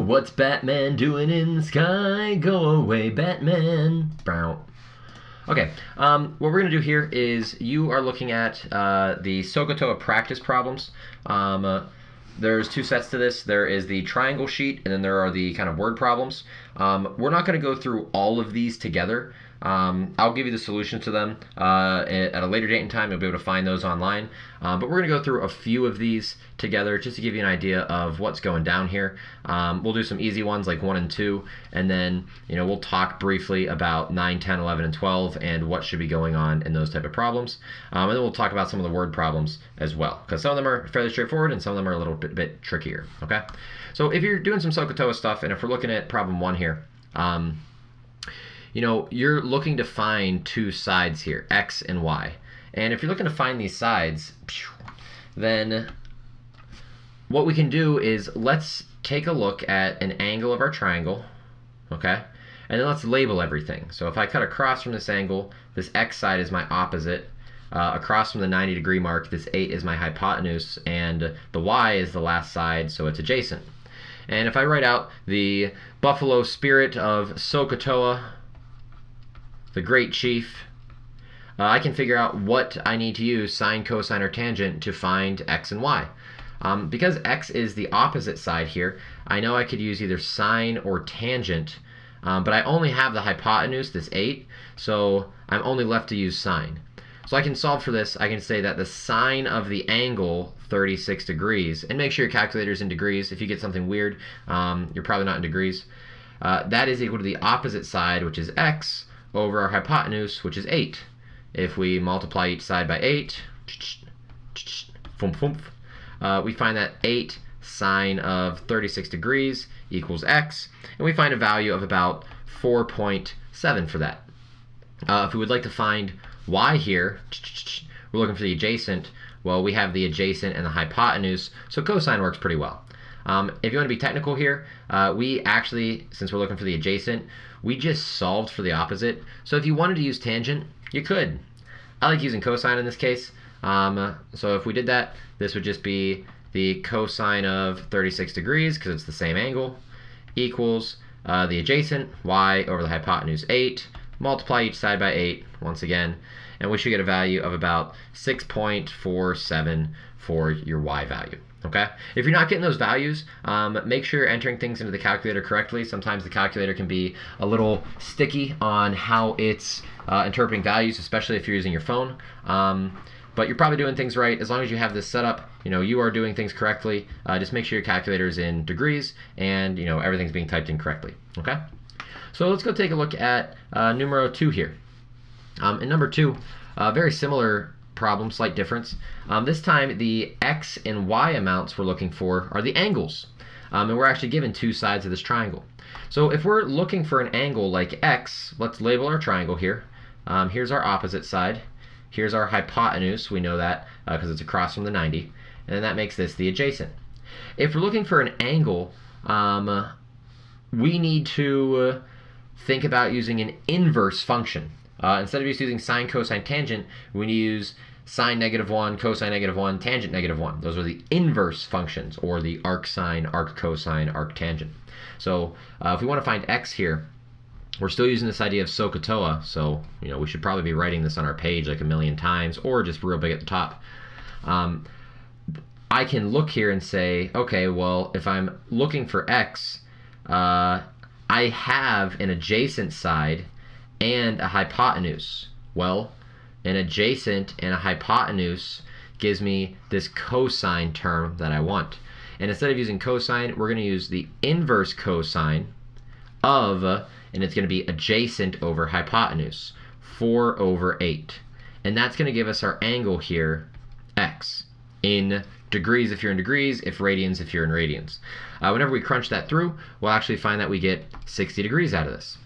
What's Batman doing in the sky? Go away, Batman. Okay, what we're going to do here is you are looking at the SohCahToa practice problems. There's two sets to this. There is the triangle sheet, and then there are the kind of word problems. We're not going to go through all of these together. I'll give you the solutions to them at a later date and time. You'll be able to find those online. But we're going to go through a few of these together just to give you an idea of what's going down here. We'll do some easy ones like 1 and 2, and then we'll talk briefly about 9, 10, 11, and 12 and what should be going on in those type of problems. And then we'll talk about some of the word problems as well, because some of them are fairly straightforward and some of them are a little bit trickier. Okay, so if you're doing some SohCahToa stuff, and if we're looking at problem 1 here, you're looking to find two sides here, x and y. And if you're looking to find these sides, then what we can do is let's take a look at an angle of our triangle, okay? And then let's label everything. So if I cut across from this angle, this x side is my opposite. Across from the 90-degree mark, this 8 is my hypotenuse, and the y is the last side, so it's adjacent. And if I write out the buffalo spirit of SohCahToa, the great chief, I can figure out what I need to use, sine, cosine, or tangent, to find x and y. Because x is the opposite side here, I know I could use either sine or tangent, but I only have the hypotenuse, this 8, so I'm only left to use sine. So I can solve for this. I can say that the sine of the angle, 36 degrees, and make sure your calculator's in degrees. If you get something weird, you're probably not in degrees. That is equal to the opposite side, which is x, over our hypotenuse, which is 8. If we multiply each side by 8, we find that 8 sine of 36 degrees equals x, and we find a value of about 4.7 for that. If we would like to find y here, we're looking for the adjacent. Well, we have the adjacent and the hypotenuse, so cosine works pretty well. If you want to be technical here, we actually, since we're looking for the adjacent, we just solved for the opposite. So if you wanted to use tangent, you could. I like using cosine in this case. So if we did that, this would just be the cosine of 36 degrees, because it's the same angle, equals the adjacent, y over the hypotenuse, 8, multiply each side by 8, once again, and we should get a value of about 6.47 for your y value. Okay? If you're not getting those values, make sure you're entering things into the calculator correctly. Sometimes the calculator can be a little sticky on how it's interpreting values, especially if you're using your phone. But you're probably doing things right. As long as you have this set up, you are doing things correctly. Just make sure your calculator is in degrees and everything's being typed in correctly. Okay? So let's go take a look at numero 2 here. In number 2, very similar problem, slight difference. This time the x and y amounts we're looking for are the angles. And we're actually given two sides of this triangle. So if we're looking for an angle like x, let's label our triangle here. Here's our opposite side. Here's our hypotenuse. We know that because it's across from the 90. And then that makes this the adjacent. If we're looking for an angle, we need to think about using an inverse function. Instead of just using sine, cosine, tangent, we need to use sine -1, cosine -1, tangent -1. Those are the inverse functions, or the arcsine, arccosine, arctangent. So if we want to find x here, we're still using this idea of SohCahToa, so we should probably be writing this on our page like a million times, or just real big at the top. I can look here and say, okay, well, if I'm looking for x, I have an adjacent side and a hypotenuse. Well, an adjacent and a hypotenuse gives me this cosine term that I want. And instead of using cosine, we're going to use the inverse cosine of, and it's going to be adjacent over hypotenuse, 4 over 8. And that's going to give us our angle here, x, in degrees if you're in degrees, if radians if you're in radians. Whenever we crunch that through, we'll actually find that we get 60 degrees out of this.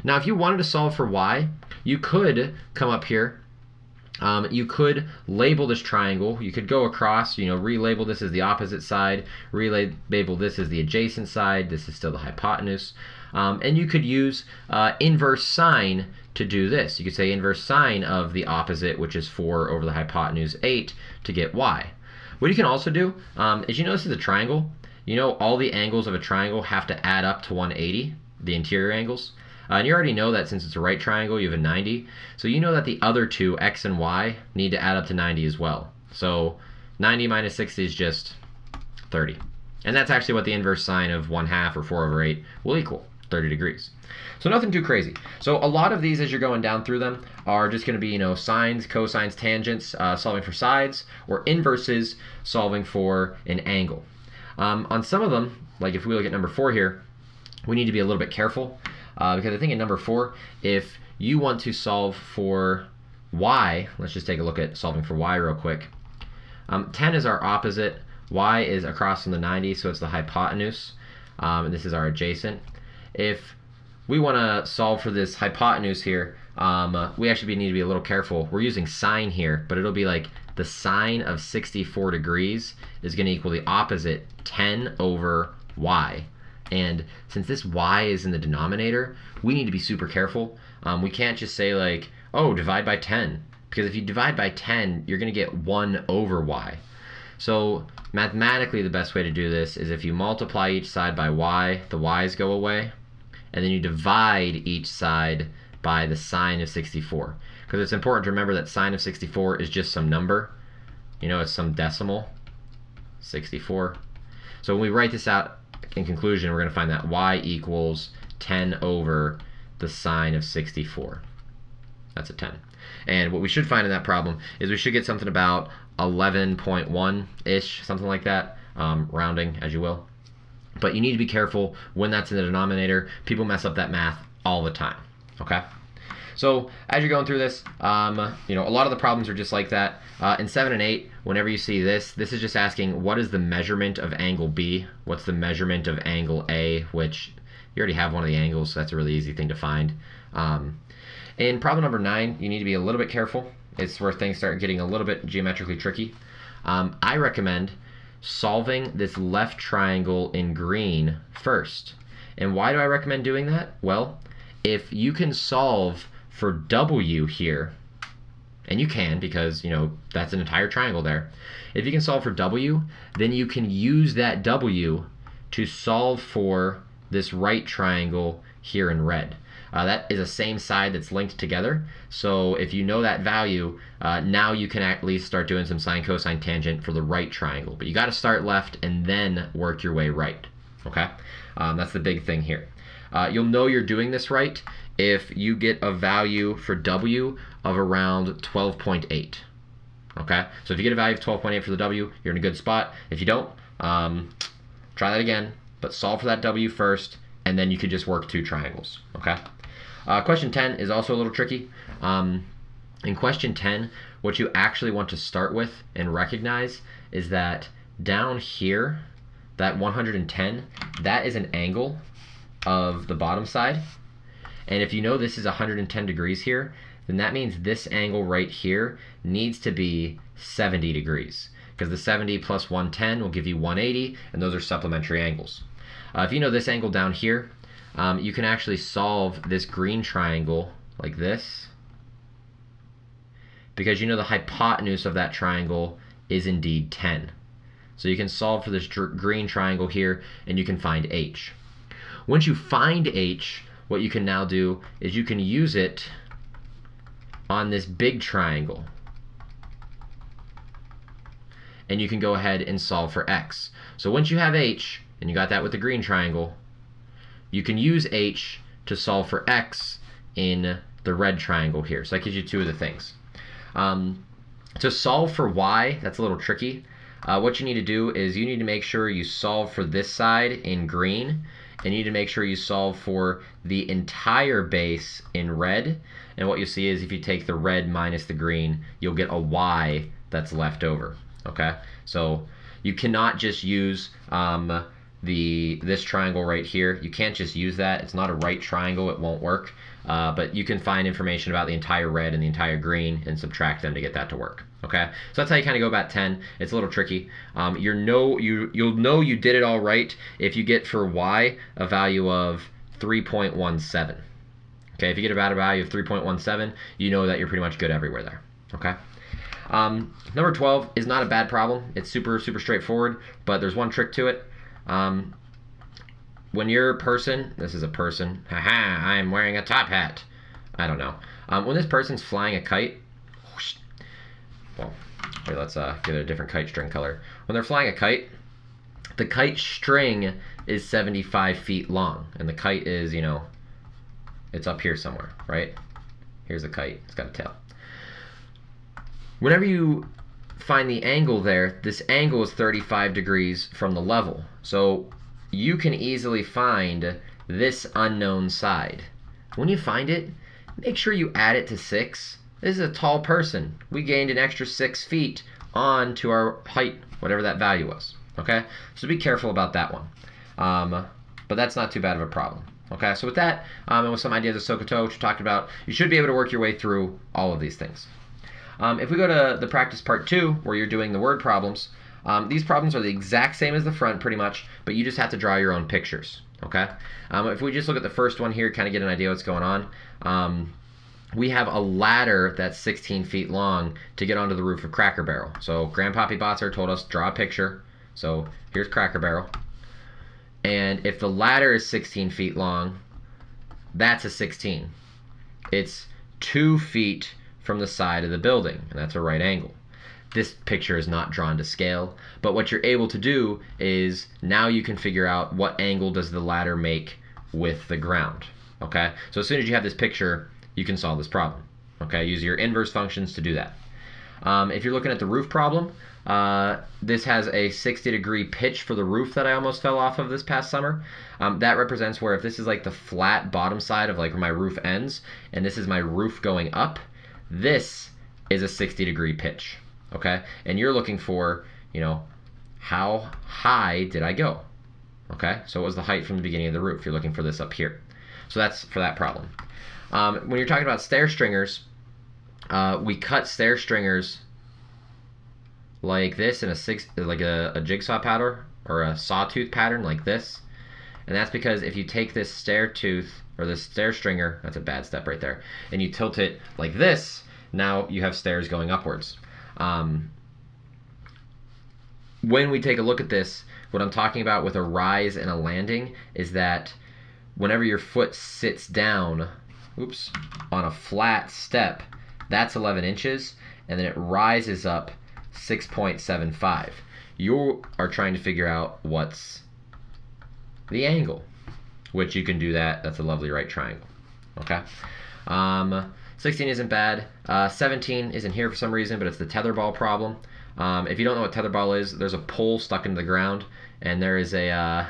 Now, if you wanted to solve for y, you could come up here. You could label this triangle. You could go across, relabel this as the opposite side, relabel this as the adjacent side. This is still the hypotenuse. And you could use inverse sine to do this. You could say inverse sine of the opposite, which is 4 over the hypotenuse 8, to get y. What you can also do is, this is a triangle. All the angles of a triangle have to add up to 180, the interior angles. And you already know that since it's a right triangle, you have a 90. So you know that the other two, x and y, need to add up to 90 as well. So 90 minus 60 is just 30. And that's actually what the inverse sine of 1/2 or 4/8 will equal, 30 degrees. So nothing too crazy. So a lot of these, as you're going down through them, are just going to be, sines, cosines, tangents, solving for sides, or inverses, solving for an angle. On some of them, like if we look at number 4 here, we need to be a little bit careful because I think in number 4, if you want to solve for y, let's just take a look at solving for y real quick. 10 is our opposite. Y is across from the 90, so it's the hypotenuse. And this is our adjacent. If we want to solve for this hypotenuse here, we actually need to be a little careful. We're using sine here, but it'll be like the sine of 64 degrees is going to equal the opposite, 10 over y. And since this y is in the denominator, we need to be super careful. We can't just say like, oh, divide by 10. Because if you divide by 10, you're going to get 1 over y. So mathematically, the best way to do this is if you multiply each side by y, the y's go away, and then you divide each side by the sine of 64. Because it's important to remember that sine of 64 is just some number. It's some decimal, 64. So when we write this out in conclusion, we're going to find that y equals 10 over the sine of 64. That's a 10. And what we should find in that problem is we should get something about 11.1-ish, something like that, rounding as you will. But you need to be careful when that's in the denominator. People mess up that math all the time, okay? So as you're going through this, a lot of the problems are just like that. In 7 and 8, whenever you see this is just asking what is the measurement of angle B? What's the measurement of angle A, which you already have one of the angles, so that's a really easy thing to find. In problem number 9, you need to be a little bit careful. It's where things start getting a little bit geometrically tricky. I recommend solving this left triangle in green first. And why do I recommend doing that? Well, if you can solve for W here, and you can because, that's an entire triangle there. If you can solve for W, then you can use that W to solve for this right triangle here in red. That is the same side that's linked together. So if you know that value, now you can at least start doing some sine, cosine, tangent for the right triangle. But you got to start left and then work your way right. Okay? That's the big thing here. You'll know you're doing this right if you get a value for W of around 12.8. Okay? So if you get a value of 12.8 for the W, you're in a good spot. If you don't, try that again, but solve for that W first, and then you could just work 2 triangles. Okay? Question 10 is also a little tricky. In question 10, what you actually want to start with and recognize is that down here, that 110, that is an angle of the bottom side. And if you know this is 110 degrees here, then that means this angle right here needs to be 70 degrees. Because the 70 plus 110 will give you 180, and those are supplementary angles. If you know this angle down here, you can actually solve this green triangle like this, because the hypotenuse of that triangle is indeed 10. So you can solve for this green triangle here, and you can find h. Once you find h, what you can now do is you can use it on this big triangle. And you can go ahead and solve for x. So once you have h, and you got that with the green triangle, you can use h to solve for x in the red triangle here. So that gives you 2 of the things. To solve for y, that's a little tricky. What you need to do is you need to make sure you solve for this side in green, and you need to make sure you solve for the entire base in red. And what you see is if you take the red minus the green, you'll get a y that's left over. Okay? So you cannot just use this triangle right here. You can't just use that. It's not a right triangle. It won't work. But you can find information about the entire red and the entire green and subtract them to get that to work. Okay, so that's how you kind of go about 10. It's a little tricky. You'll know you did it all right if you get for y a value of 3.17. Okay, if you get about a value of 3.17, you know that you're pretty much good everywhere there. Okay. Number 12 is not a bad problem. It's super straightforward, but there's one trick to it. When your person, this is a person, haha, I'm wearing a top hat. I don't know. When this person's flying a kite, whoosh, well, here, let's give it a different kite string color. When they're flying a kite, the kite string is 75 feet long, and the kite is, you know, it's up here somewhere, right? Here's a kite. It's got a tail. Whenever you find the angle there, this angle is 35 degrees from the level. So you can easily find this unknown side. When you find it, make sure you add it to 6. This is a tall person. We gained an extra 6 feet on to our height, whatever that value was. Okay? So be careful about that one. But that's not too bad of a problem. Okay, so with that, and with some ideas of SohCahToa, which we talked about, you should be able to work your way through all of these things. If we go to the practice part 2, where you're doing the word problems, these problems are the exact same as the front, pretty much, but you just have to draw your own pictures. Okay? If we just look at the first one here, kind of get an idea what's going on, we have a ladder that's 16 feet long to get onto the roof of Cracker Barrel. So Grandpappy Botzer told us, draw a picture. So here's Cracker Barrel. And if the ladder is 16 feet long, that's a 16. It's 2 feet from the side of the building, and that's a right angle. This picture is not drawn to scale, but what you're able to do is now you can figure out what angle does the ladder make with the ground. Okay? So as soon as you have this picture, you can solve this problem. Okay? Use your inverse functions to do that. If you're looking at the roof problem, this has a 60-degree pitch for the roof that I almost fell off of this past summer. That represents where if this is like the flat bottom side of like where my roof ends, and this is my roof going up, this is a 60-degree pitch. Okay? And you're looking for, you know, how high did I go? Okay? So what was the height from the beginning of the roof? You're looking for this up here. So that's for that problem. When you're talking about stair stringers, we cut stair stringers like this in a jigsaw pattern or a sawtooth pattern like this. And that's because if you take this stair tooth or this stair stringer, that's a bad step right there, and you tilt it like this, now you have stairs going upwards. When we take a look at this, what I'm talking about with a rise and a landing is that whenever your foot sits down, on a flat step, that's 11 inches, and then it rises up 6.75. You are trying to figure out what's the angle, which you can do that. That's a lovely right triangle. Okay? 16 isn't bad. 17 isn't here for some reason, but it's the tetherball problem. If you don't know what tetherball is, there's a pole stuck into the ground, and there's a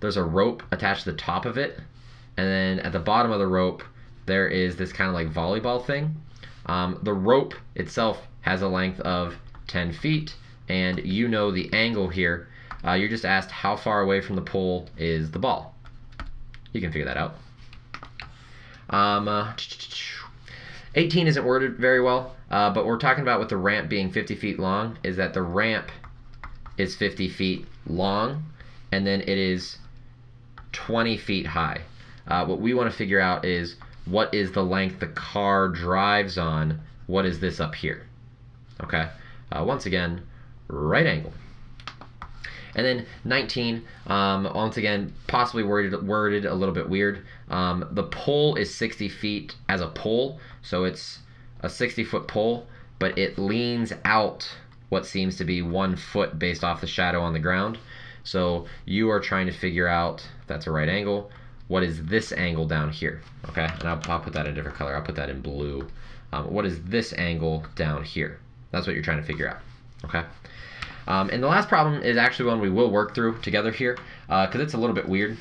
rope attached to the top of it, and then at the bottom of the rope, there is this kind of like volleyball thing. The rope itself has a length of 10 feet, and you know the angle here. You're just asked how far away from the pole is the ball. You can figure that out. 18 isn't worded very well, but we're talking about with the ramp being 50 feet long is that the ramp is 50 feet long, and then it is 20 feet high. What we want to figure out is what is the length the car drives on. What is this up here? Okay. Once again, right angle. And then 19, once again, possibly worded a little bit weird. The pole is 60 feet as a pole, so it's a 60-foot pole, but it leans out what seems to be 1 foot based off the shadow on the ground. So you are trying to figure out, if that's a right angle, what is this angle down here? Okay, and I'll put that in a different color. I'll put that in blue. What is this angle down here? That's what you're trying to figure out. Okay. And the last problem is actually one we will work through together here because it's a little bit weird.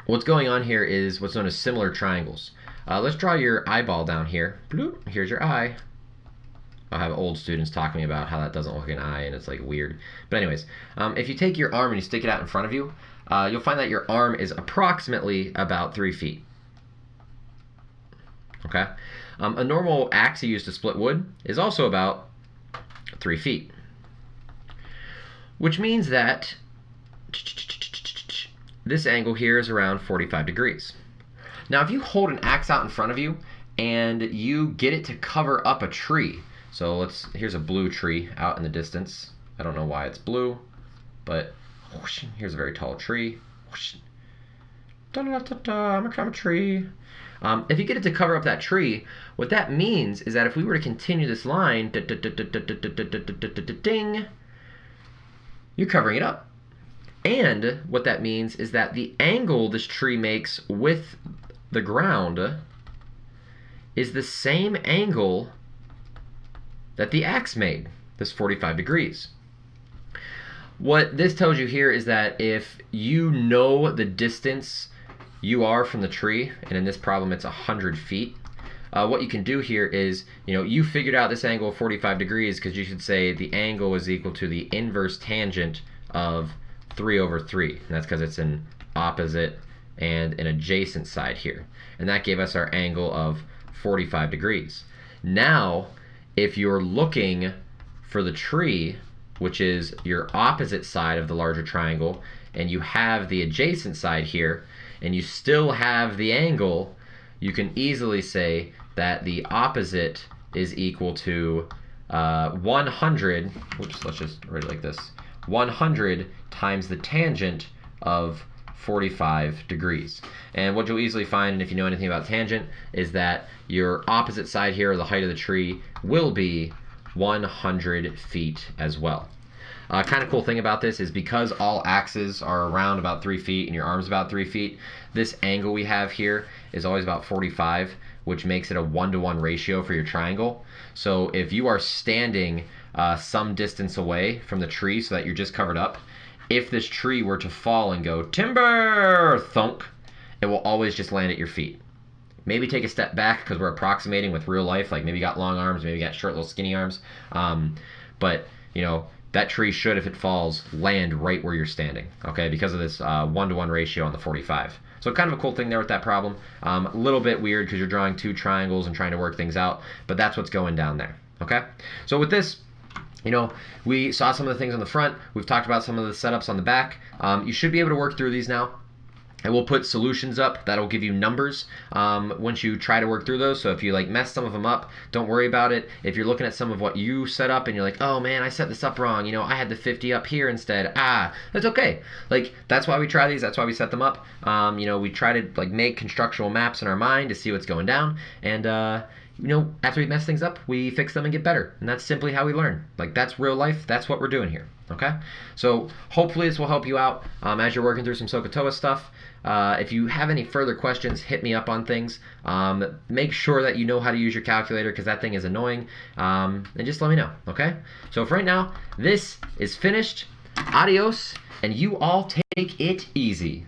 What's going on here is what's known as similar triangles. Let's draw your eyeball down here. Bloop, here's your eye. I'll have old students talk to me about how that doesn't look like an eye and it's like weird. But anyways, if you take your arm and you stick it out in front of you, you'll find that your arm is approximately about 3 feet. Okay? A normal axe you use to split wood is also about 3 feet. Which means that this angle here is around 45 degrees. Now if you hold an axe out in front of you and you get it to cover up a tree, So here's a blue tree out in the distance. I don't know why it's blue, but whoosh, here's a very tall tree. Whoosh. Da, da, da, da, I'm a tree. If you get it to cover up that tree, what that means is that if we were to continue this line, ding, you're covering it up. And what that means is that the angle this tree makes with the ground is the same angle that the axe made, this 45 degrees. What this tells you here is that if you know the distance you are from the tree, and in this problem it's 100 feet, what you can do here is, you figured out this angle of 45 degrees because you should say the angle is equal to the inverse tangent of 3 over 3. And that's because it's an opposite and an adjacent side here. And that gave us our angle of 45 degrees. Now, if you're looking for the tree, which is your opposite side of the larger triangle, and you have the adjacent side here, and you still have the angle, you can easily say that the opposite is equal to 100, oops, let's just write it like this, 100 times the tangent of 45 degrees. And what you'll easily find, and if you know anything about tangent, is that your opposite side here, or the height of the tree, will be 100 feet as well. Kind of cool thing about this is because all axes are around about 3 feet and your arm's about 3 feet, this angle we have here is always about 45, which makes it a 1-to-1 ratio for your triangle. So if you are standing some distance away from the tree so that you're just covered up, if this tree were to fall and go timber thunk, it will always just land at your feet. Maybe take a step back because we're approximating with real life, like maybe you got long arms, maybe you got short little skinny arms, but that tree should, if it falls, land right where you're standing, okay, because of this 1-to-1 ratio on the 45. So kind of a cool thing there with that problem. A little bit weird because you're drawing two triangles and trying to work things out, but that's what's going down there, okay? So with this, we saw some of the things on the front. We've talked about some of the setups on the back. You should be able to work through these now. And we'll put solutions up that'll give you numbers once you try to work through those. So if you mess some of them up, don't worry about it. If you're looking at some of what you set up and you're like, oh man, I set this up wrong. I had the 50 up here instead. That's okay. That's why we try these. That's why we set them up. We try to make constructional maps in our mind to see what's going down. And after we mess things up, we fix them and get better. And that's simply how we learn. That's real life. That's what we're doing here. Okay? So hopefully this will help you out as you're working through some SohCahToa stuff. If you have any further questions, hit me up on things. Make sure that you know how to use your calculator because that thing is annoying. And just let me know. Okay? So for right now, this is finished. Adios. And you all take it easy.